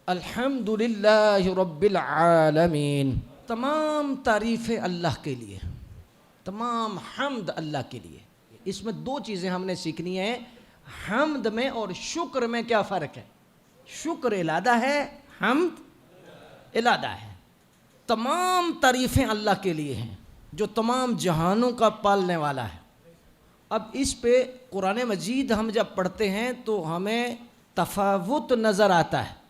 الحمدللہ رب العالمین، تمام تعریفیں اللہ کے لیے، تمام حمد اللہ کے لیے۔ اس میں دو چیزیں ہم نے سیکھنی ہیں، حمد میں اور شکر میں کیا فرق ہے؟ شکر علادہ ہے، حمد علادہ ہے۔ تمام تعریفیں اللہ کے لیے ہیں جو تمام جہانوں کا پالنے والا ہے۔ اب اس پہ قرآن مجید ہم جب پڑھتے ہیں تو ہمیں تفاوت نظر آتا ہے۔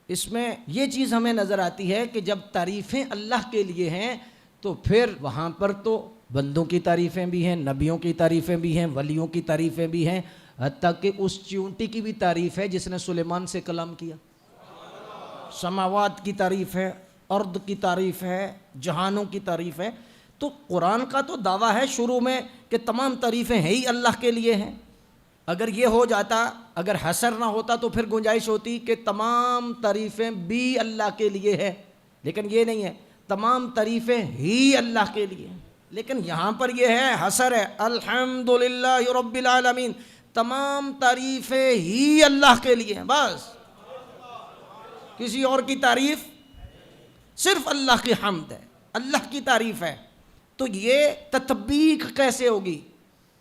اس میں یہ چیز ہمیں نظر آتی ہے کہ جب تعریفیں اللہ کے لیے ہیں تو پھر وہاں پر تو بندوں کی تعریفیں بھی ہیں، نبیوں کی تعریفیں بھی ہیں، ولیوں کی تعریفیں بھی ہیں، حتیٰ کہ اس چیونٹی کی بھی تعریف ہے جس نے سلیمان سے کلام کیا۔ سماوات کی تعریف ہے، ارض کی تعریف ہے، جہانوں کی تعریف ہے۔ تو قرآن کا تو دعویٰ ہے شروع میں کہ تمام تعریفیں ہی اللہ کے لیے ہیں۔ اگر یہ ہو جاتا، اگر حصر نہ ہوتا تو پھر گنجائش ہوتی کہ تمام تعریفیں بھی اللہ کے لیے ہے، لیکن یہ نہیں ہے، تمام تعریفیں ہی اللہ کے لیے ہیں۔ لیکن یہاں پر یہ ہے، حصر ہے، الحمدللہ رب العالمین، تمام تعریفیں ہی اللہ کے لیے ہیں، بس کسی اور کی تعریف، صرف اللہ کی حمد ہے، اللہ کی تعریف ہے۔ تو یہ تطبیق کیسے ہوگی؟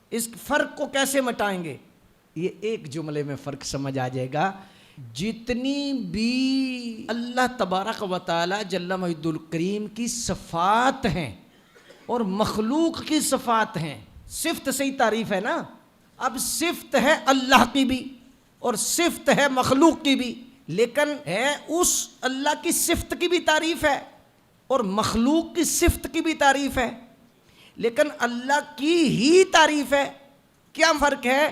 اس فرق کو کیسے مٹائیں گے؟ یہ ایک جملے میں فرق سمجھ آ جائے گا۔ جتنی بھی اللہ تبارک و تعالی جل مجد الکریم کی صفات ہیں اور مخلوق کی صفات ہیں، صفت سے ہی تعریف ہے نا۔ اب صفت ہے اللہ کی بھی اور صفت ہے مخلوق کی بھی، لیکن ہے اس اللہ کی صفت کی بھی تعریف ہے اور مخلوق کی صفت کی بھی تعریف ہے، لیکن اللہ کی ہی تعریف ہے۔ کیا فرق ہے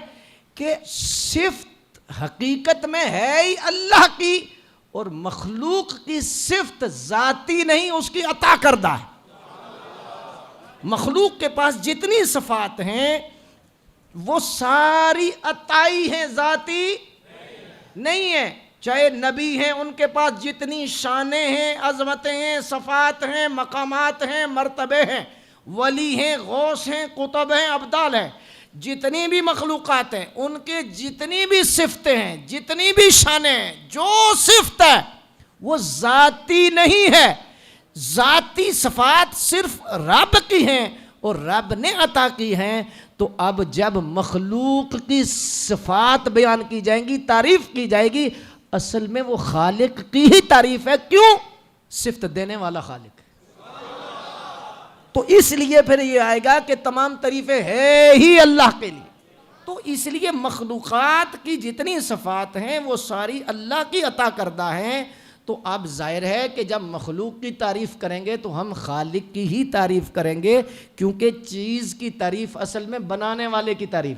کہ صفت حقیقت میں ہے ہی اللہ کی اور مخلوق کی صفت ذاتی نہیں، اس کی عطا کردہ ہے۔ مخلوق کے پاس جتنی صفات ہیں وہ ساری عطائی ہیں، ذاتی نہیں ہیں۔ چاہے نبی ہیں، ان کے پاس جتنی شانیں ہیں، عظمتیں ہیں، صفات ہیں، مقامات ہیں، مرتبے ہیں، ولی ہیں، غوث ہیں، قطب ہیں، ابدال ہیں، جتنی بھی مخلوقات ہیں ان کے جتنی بھی صفتیں ہیں، جتنی بھی شانیں ہیں، جو صفت ہے وہ ذاتی نہیں ہے۔ ذاتی صفات صرف رب کی ہیں اور رب نے عطا کی ہیں۔ تو اب جب مخلوق کی صفات بیان کی جائیں گی، تعریف کی جائے گی، اصل میں وہ خالق کی ہی تعریف ہے۔ کیوں؟ صفت دینے والا خالق۔ تو اس لیے پھر یہ آئے گا کہ تمام تعریفیں ہے ہی اللہ کے لیے۔ تو اس لیے مخلوقات کی جتنی صفات ہیں وہ ساری اللہ کی عطا کردہ ہیں۔ تو اب ظاہر ہے کہ جب مخلوق کی تعریف کریں گے تو ہم خالق کی ہی تعریف کریں گے، کیونکہ چیز کی تعریف اصل میں بنانے والے کی تعریف